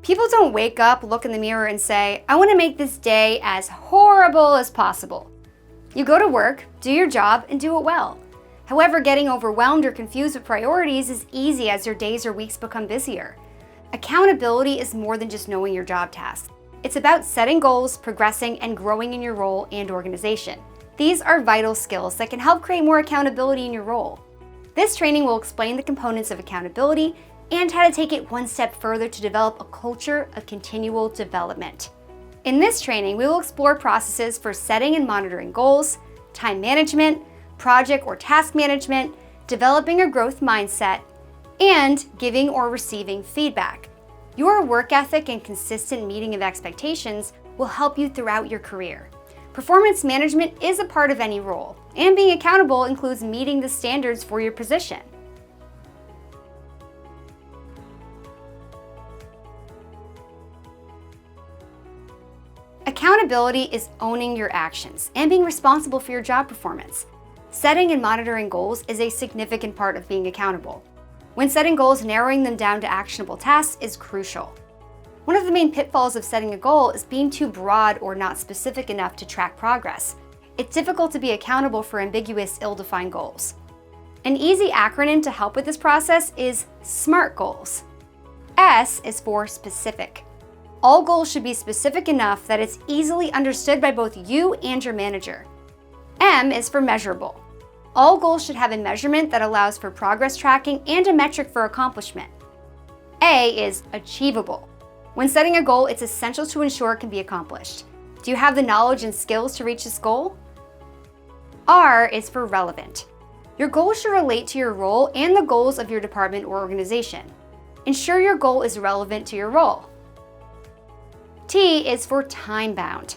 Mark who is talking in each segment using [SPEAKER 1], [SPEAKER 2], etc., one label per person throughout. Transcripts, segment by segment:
[SPEAKER 1] People don't wake up, look in the mirror, and say, I want to make this day as horrible as possible. You go to work, do your job, and do it well. However, getting overwhelmed or confused with priorities is easy as your days or weeks become busier. Accountability is more than just knowing your job tasks. It's about setting goals, progressing, and growing in your role and organization. These are vital skills that can help create more accountability in your role. This training will explain the components of accountability and how to take it one step further to develop a culture of continual development. In this training, we will explore processes for setting and monitoring goals, time management, project or task management, developing a growth mindset, and giving or receiving feedback. Your work ethic and consistent meeting of expectations will help you throughout your career. Performance management is a part of any role, and being accountable includes meeting the standards for your position. Accountability is owning your actions and being responsible for your job performance. Setting and monitoring goals is a significant part of being accountable. When setting goals, narrowing them down to actionable tasks is crucial. One of the main pitfalls of setting a goal is being too broad or not specific enough to track progress. It's difficult to be accountable for ambiguous, ill-defined goals. An easy acronym to help with this process is SMART goals. S is for specific. All goals should be specific enough that it's easily understood by both you and your manager. M is for measurable. All goals should have a measurement that allows for progress tracking and a metric for accomplishment. A is achievable. When setting a goal, it's essential to ensure it can be accomplished. Do you have the knowledge and skills to reach this goal? R is for relevant. Your goal should relate to your role and the goals of your department or organization. Ensure your goal is relevant to your role. T is for time-bound.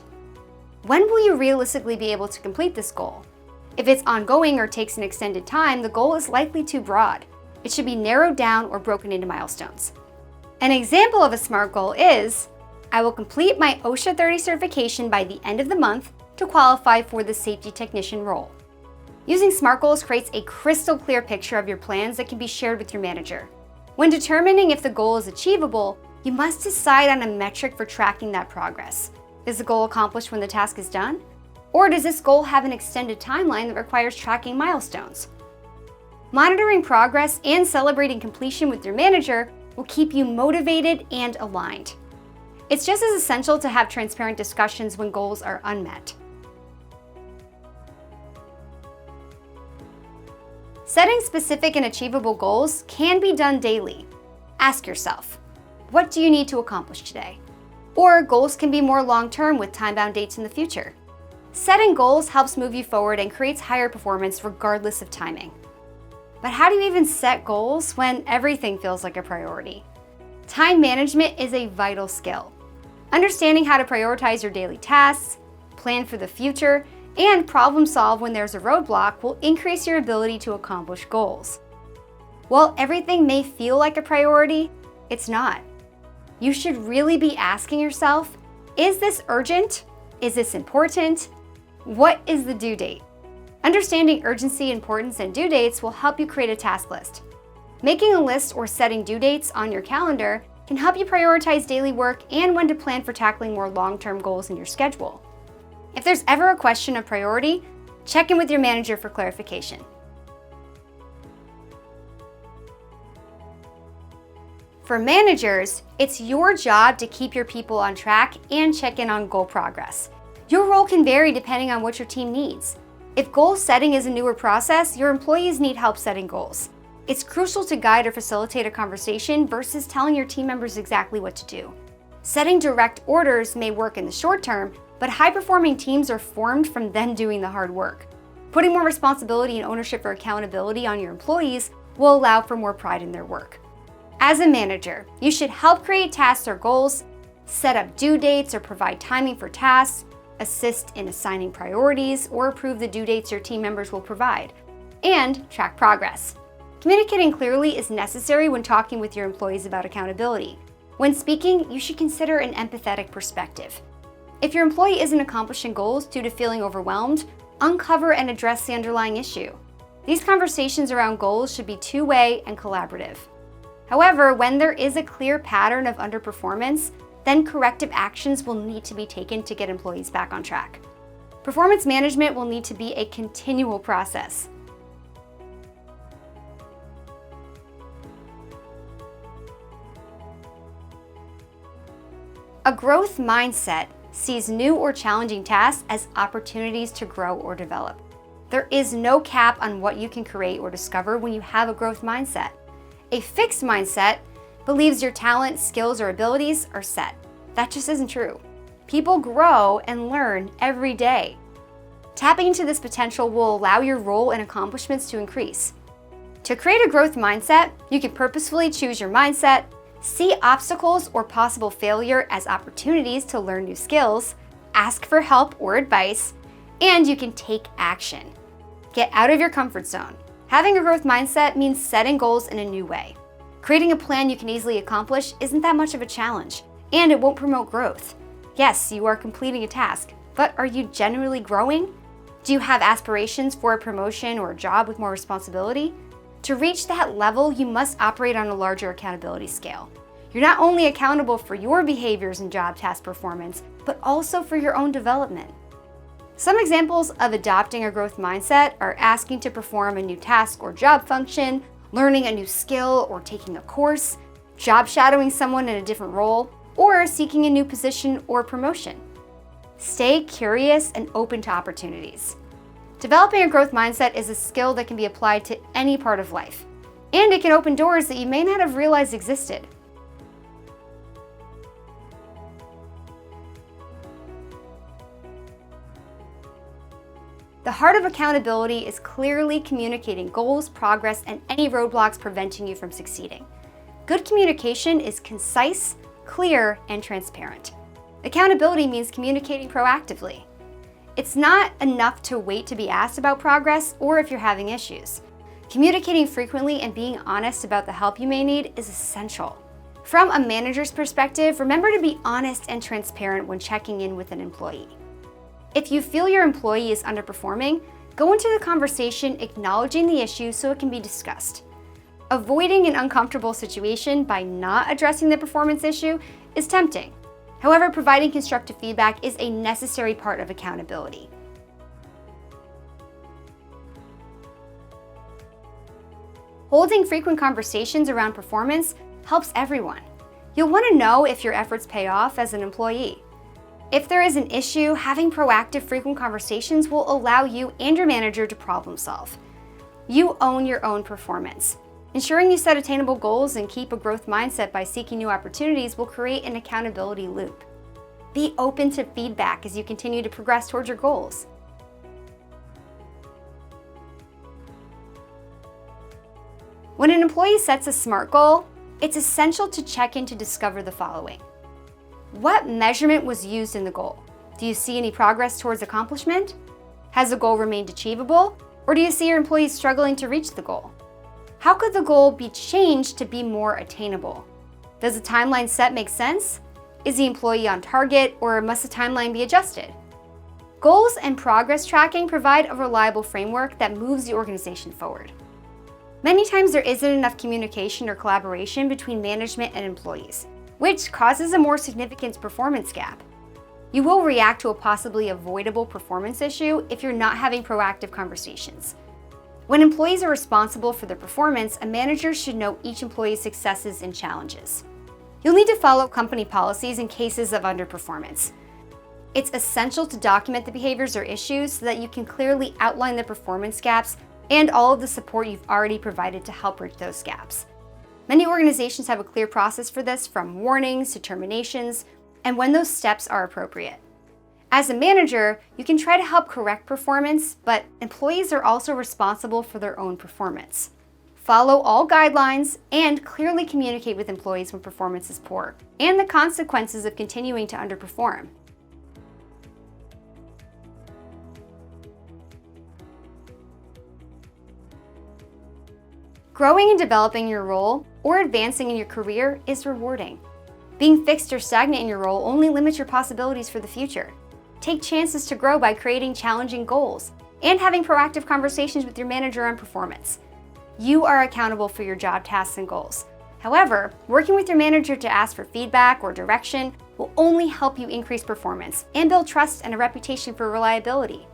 [SPEAKER 1] When will you realistically be able to complete this goal? If it's ongoing or takes an extended time, the goal is likely too broad. It should be narrowed down or broken into milestones. An example of a SMART goal is, I will complete my OSHA 30 certification by the end of the month to qualify for the safety technician role. Using SMART goals creates a crystal clear picture of your plans that can be shared with your manager. When determining if the goal is achievable, you must decide on a metric for tracking that progress. Is the goal accomplished when the task is done? Or does this goal have an extended timeline that requires tracking milestones? Monitoring progress and celebrating completion with your manager will keep you motivated and aligned. It's just as essential to have transparent discussions when goals are unmet. Setting specific and achievable goals can be done daily. Ask yourself, what do you need to accomplish today? Or goals can be more long-term with time-bound dates in the future. Setting goals helps move you forward and creates higher performance regardless of timing. But how do you even set goals when everything feels like a priority? Time management is a vital skill. Understanding how to prioritize your daily tasks, plan for the future, and problem solve when there's a roadblock will increase your ability to accomplish goals. While everything may feel like a priority, it's not. You should really be asking yourself, is this urgent? Is this important? What is the due date? Understanding urgency, importance, and due dates will help you create a task list. Making a list or setting due dates on your calendar can help you prioritize daily work and when to plan for tackling more long-term goals in your schedule. If there's ever a question of priority, check in with your manager for clarification. For managers, it's your job to keep your people on track and check in on goal progress. Your role can vary depending on what your team needs. If goal setting is a newer process, your employees need help setting goals. It's crucial to guide or facilitate a conversation versus telling your team members exactly what to do. Setting direct orders may work in the short term, but high-performing teams are formed from them doing the hard work. Putting more responsibility and ownership for accountability on your employees will allow for more pride in their work. As a manager, you should help create tasks or goals, set up due dates or provide timing for tasks, assist in assigning priorities, or approve the due dates your team members will provide, and track progress. Communicating clearly is necessary when talking with your employees about accountability. When speaking, you should consider an empathetic perspective. If your employee isn't accomplishing goals due to feeling overwhelmed, uncover and address the underlying issue. These conversations around goals should be two-way and collaborative. However, when there is a clear pattern of underperformance, then corrective actions will need to be taken to get employees back on track. Performance management will need to be a continual process. A growth mindset sees new or challenging tasks as opportunities to grow or develop. There is no cap on what you can create or discover when you have a growth mindset. A fixed mindset believes your talent, skills, or abilities are set. That just isn't true. People grow and learn every day. Tapping into this potential will allow your role and accomplishments to increase. To create a growth mindset, you can purposefully choose your mindset, see obstacles or possible failure as opportunities to learn new skills, ask for help or advice, and you can take action. Get out of your comfort zone. Having a growth mindset means setting goals in a new way. Creating a plan you can easily accomplish isn't that much of a challenge, and it won't promote growth. Yes, you are completing a task, but are you genuinely growing? Do you have aspirations for a promotion or a job with more responsibility? To reach that level, you must operate on a larger accountability scale. You're not only accountable for your behaviors and job task performance, but also for your own development. Some examples of adopting a growth mindset are asking to perform a new task or job function, learning a new skill or taking a course, job shadowing someone in a different role, or seeking a new position or promotion. Stay curious and open to opportunities. Developing a growth mindset is a skill that can be applied to any part of life, and it can open doors that you may not have realized existed. The heart of accountability is clearly communicating goals, progress, and any roadblocks preventing you from succeeding. Good communication is concise, clear, and transparent. Accountability means communicating proactively. It's not enough to wait to be asked about progress or if you're having issues. Communicating frequently and being honest about the help you may need is essential. From a manager's perspective, remember to be honest and transparent when checking in with an employee. If you feel your employee is underperforming, go into the conversation acknowledging the issue so it can be discussed. Avoiding an uncomfortable situation by not addressing the performance issue is tempting. However, providing constructive feedback is a necessary part of accountability. Holding frequent conversations around performance helps everyone. You'll want to know if your efforts pay off as an employee. If there is an issue, having proactive, frequent conversations will allow you and your manager to problem solve. You own your own performance. Ensuring you set attainable goals and keep a growth mindset by seeking new opportunities will create an accountability loop. Be open to feedback as you continue to progress towards your goals. When an employee sets a SMART goal, it's essential to check in to discover the following. What measurement was used in the goal? Do you see any progress towards accomplishment? Has the goal remained achievable? Or do you see your employees struggling to reach the goal? How could the goal be changed to be more attainable? Does the timeline set make sense? Is the employee on target, or must the timeline be adjusted? Goals and progress tracking provide a reliable framework that moves the organization forward. Many times there isn't enough communication or collaboration between management and employees, which causes a more significant performance gap. You will react to a possibly avoidable performance issue if you're not having proactive conversations. When employees are responsible for their performance, a manager should know each employee's successes and challenges. You'll need to follow company policies in cases of underperformance. It's essential to document the behaviors or issues so that you can clearly outline the performance gaps and all of the support you've already provided to help bridge those gaps. Many organizations have a clear process for this, from warnings to terminations, and when those steps are appropriate. As a manager, you can try to help correct performance, but employees are also responsible for their own performance. Follow all guidelines and clearly communicate with employees when performance is poor, and the consequences of continuing to underperform. Growing and developing your role or advancing in your career is rewarding. Being fixed or stagnant in your role only limits your possibilities for the future. Take chances to grow by creating challenging goals and having proactive conversations with your manager on performance. You are accountable for your job tasks and goals. However, working with your manager to ask for feedback or direction will only help you increase performance and build trust and a reputation for reliability.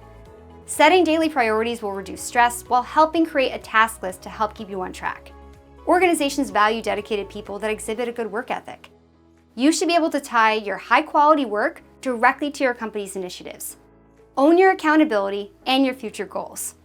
[SPEAKER 1] Setting daily priorities will reduce stress while helping create a task list to help keep you on track. Organizations value dedicated people that exhibit a good work ethic. You should be able to tie your high-quality work directly to your company's initiatives. Own your accountability and your future goals.